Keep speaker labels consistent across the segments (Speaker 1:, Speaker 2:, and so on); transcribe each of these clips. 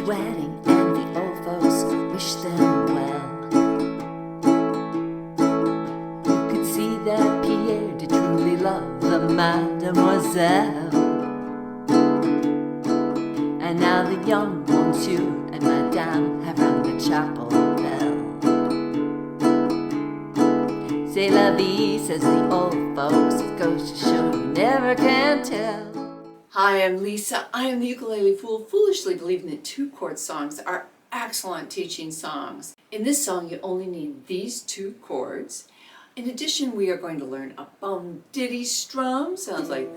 Speaker 1: wedding and the old folks wish them well. You could see that Pierre did truly love the mademoiselle. And now the young monsieur and madame have rung the chapel bell. C'est la vie, says the old folks. It goes to show you never can tell.
Speaker 2: Hi, I'm Lisa. I am the ukulele fool, foolishly believing that 2-chord songs are excellent teaching songs. In this song, you only need these 2 chords. In addition, we are going to learn a bum ditty strum. Sounds like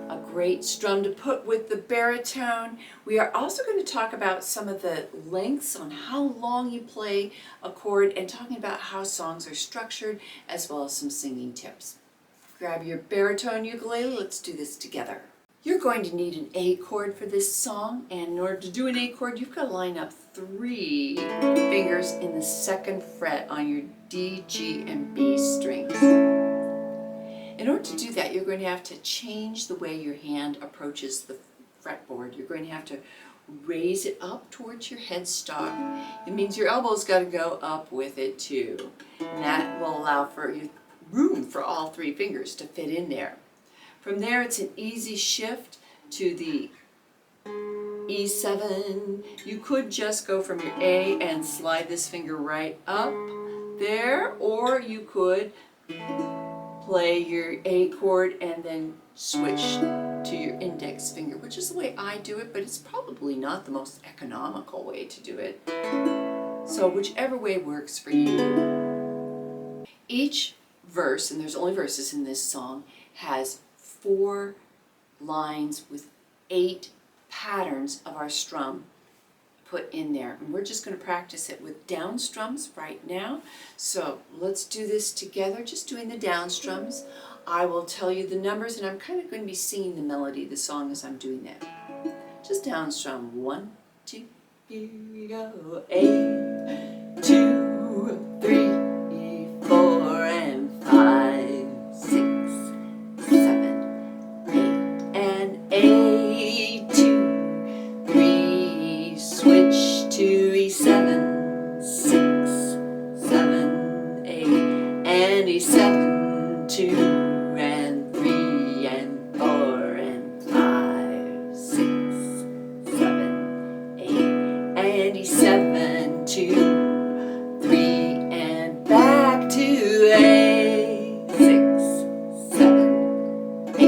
Speaker 2: a great strum to put with the baritone. We are also going to talk about some of the lengths on how long you play a chord and talking about how songs are structured, as well as some singing tips. Grab your baritone ukulele, let's do this together. You're going to need an A chord for this song, and in order to do an A chord, you've got to line up 3 fingers in the 2nd fret on your D, G, and B strings. In order to do that, you're going to have to change the way your hand approaches the fretboard. You're going to have to raise it up towards your headstock. It means your elbow's got to go up with it too, and that will allow for you room for all 3 fingers to fit in there. From there, it's an easy shift to the E7. You could just go from your A and slide this finger right up there, or you could play your A chord and then switch to your index finger, which is the way I do it, but it's probably not the most economical way to do it. So whichever way works for you. Each verse, and there's only verses in this song, has 4 lines with 8 patterns of our strum put in there. And we're just going to practice it with down strums right now. So let's do this together, just doing the down strums. I will tell you the numbers, and I'm kind of going to be singing the melody of the song as I'm doing that. Just down strum. 1, 2, here we go. A, 2, 3, 4, and 5, 6, 7, 8, and A, 2, 3, switch to E7, 6, 7, 8, and E7, 2, and 3, and 4, and 5, 6, 7, 8, and E7, 2, 3, and back to A, 6, 7, 8.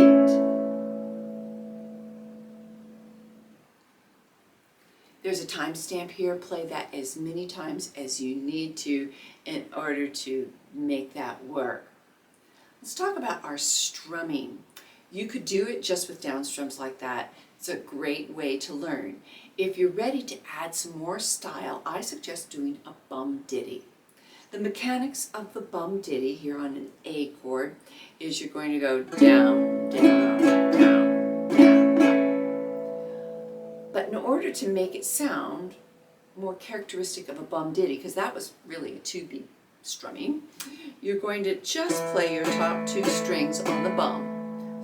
Speaker 2: There's a timestamp here. Play that as many times as you need to in order to make that work. Let's talk about our strumming. You could do it just with down strums like that. It's a great way to learn. If you're ready to add some more style, I suggest doing a bum ditty. The mechanics of the bum ditty here on an A chord is you're going to go down, down, down, down, down. But in order to make it sound more characteristic of a bum ditty, because that was really a 2-beat strumming, you're going to just play your top 2 strings on the bum.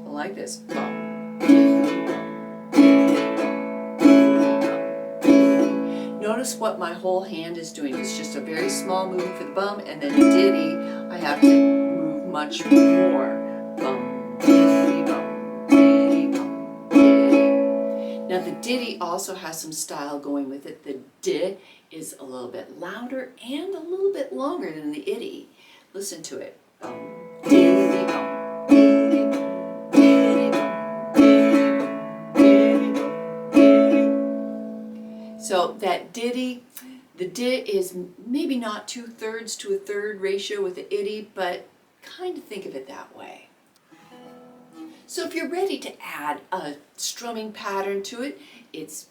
Speaker 2: So like this, bum, ditty, bum. Notice what my whole hand is doing. It's just a very small movement for the bum, and then ditty, I have to move much more. Bum, ditty, bum, ditty, bum, ditty. Now the ditty also has some style going with it. The di is a little bit louder and a little bit longer than the itty. Listen to it. Bum, ditty, bum, ditty, bum, ditty, bum, ditty, bum, ditty, bum. So that ditty, the di is maybe not 2/3 to 1/3 ratio with the itty, but kind of think of it that way. So if you're ready to add a strumming pattern to it, it's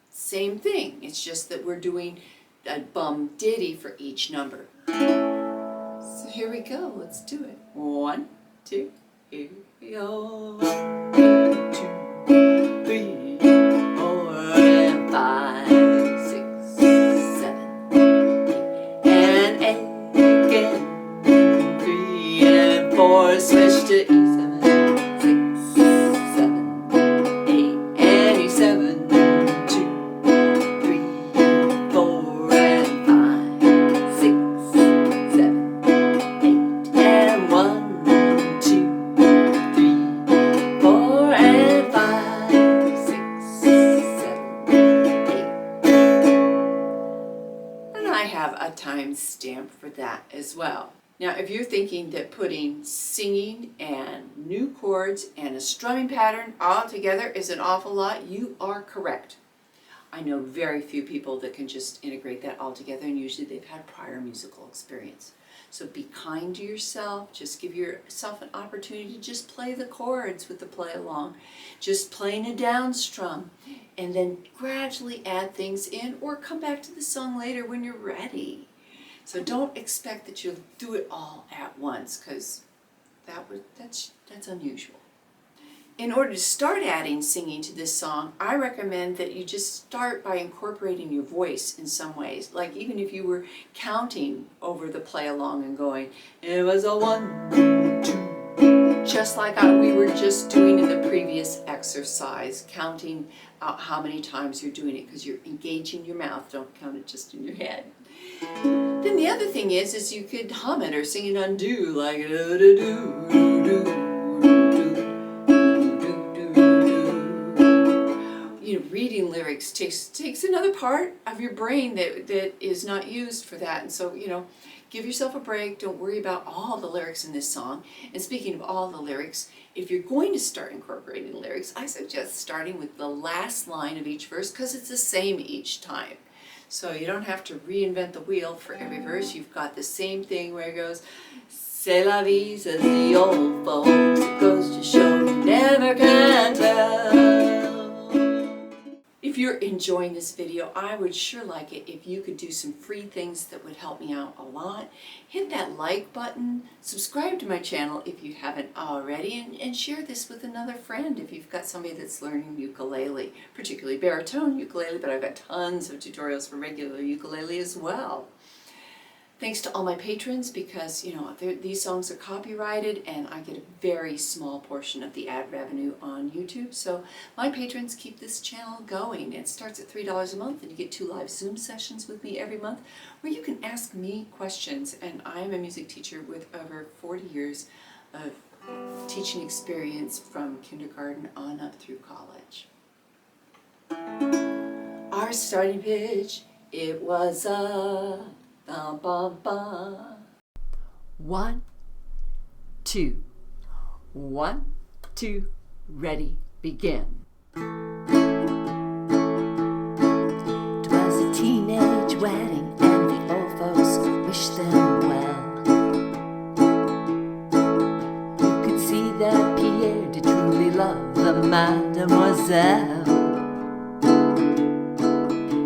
Speaker 2: same thing. It's just that we're doing a bum ditty for each number. So here we go. Let's do it. 1, 2, here we go. 1, 2, 3, 4, and 5, 6, 7, 8, and 8 again. 3 and 4, switch to E7. 6, 7, 8, as well. Now, if you're thinking that putting singing and new chords and a strumming pattern all together is an awful lot, you are correct. I know very few people that can just integrate that all together, and usually they've had prior musical experience. So be kind to yourself. Just give yourself an opportunity to just play the chords with the play along. Just playing a down strum, and then gradually add things in, or come back to the song later when you're ready. So don't expect that you'll do it all at once, because that's unusual. In order to start adding singing to this song, I recommend that you just start by incorporating your voice in some ways. Like even if you were counting over the play along and going, it was a 1, 2, just like we were just doing in the previous exercise, counting out how many times you're doing it, because you're engaging your mouth. Don't count it just in your head. Then the other thing is you could hum it or sing it undo, like do do do do do. Reading lyrics takes another part of your brain that is not used for that, and so give yourself a break. Don't worry about all the lyrics in this song. And speaking of all the lyrics, if you're going to start incorporating lyrics, I suggest starting with the last line of each verse, because it's the same each time. So you don't have to reinvent the wheel for every verse. You've got the same thing where it goes, c'est la vie, says the old folks. It goes to show you never can tell. If you're enjoying this video, I would sure like it if you could do some free things that would help me out a lot. Hit that like button, subscribe to my channel if you haven't already, and share this with another friend if you've got somebody that's learning ukulele, particularly baritone ukulele, but I've got tons of tutorials for regular ukulele as well. Thanks to all my patrons, because these songs are copyrighted and I get a very small portion of the ad revenue on YouTube. So my patrons keep this channel going. It starts at $3 a month, and you get 2 live Zoom sessions with me every month where you can ask me questions. And I am a music teacher with over 40 years of teaching experience from kindergarten on up through college. Our starting pitch, it was a ba ba ba. 1, 2, 1, 2, ready, begin. 'Twas a teenage wedding, and the old folks wished them well. You could see that Pierre did truly love the mademoiselle.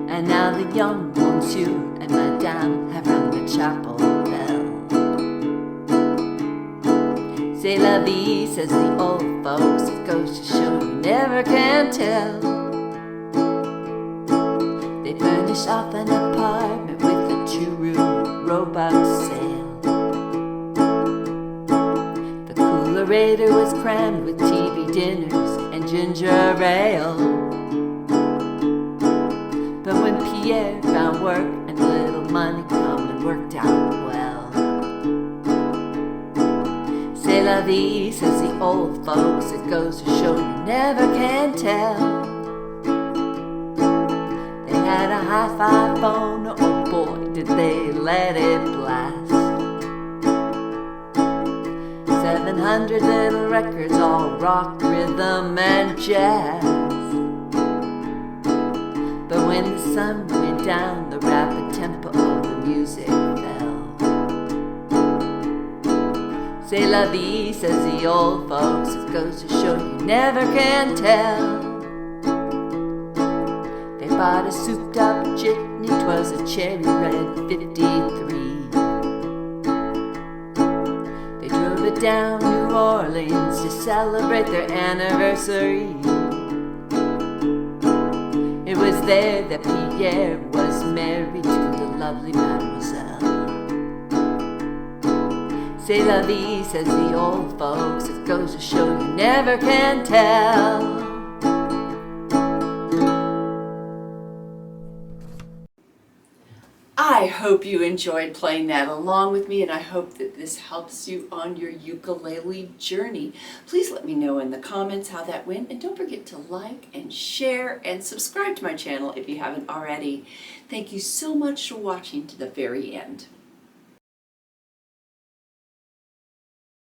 Speaker 2: And now the young monsieur and madame have rung the chapel bell. C'est la vie, says the old folks. It goes to show you never can tell. They furnished off an apartment with a 2-room rowboat sail. The coolerator was crammed with TV dinners and ginger ale. But when Pierre found work and a little money come and worked out well, c'est la vie, says the old folks. It goes to show you never can tell. They had a hi-fi phone, oh boy, did they let it blast. 700 little records, all rock, rhythm, and jazz. But when the sun went down, the rapid tempo of the music fell. C'est la vie, says the old folks. It goes to show you never can tell. They bought a souped-up jitney, 'twas a cherry red 53. They drove it down New Orleans to celebrate their anniversary. It was there that Pierre was married to the lovely mademoiselle. C'est la vie, says the old folks. It goes to show you never can tell. I hope you enjoyed playing that along with me, and I hope that this helps you on your ukulele journey. Please let me know in the comments how that went, and don't forget to like and share and subscribe to my channel if you haven't already. Thank you so much for watching to the very end.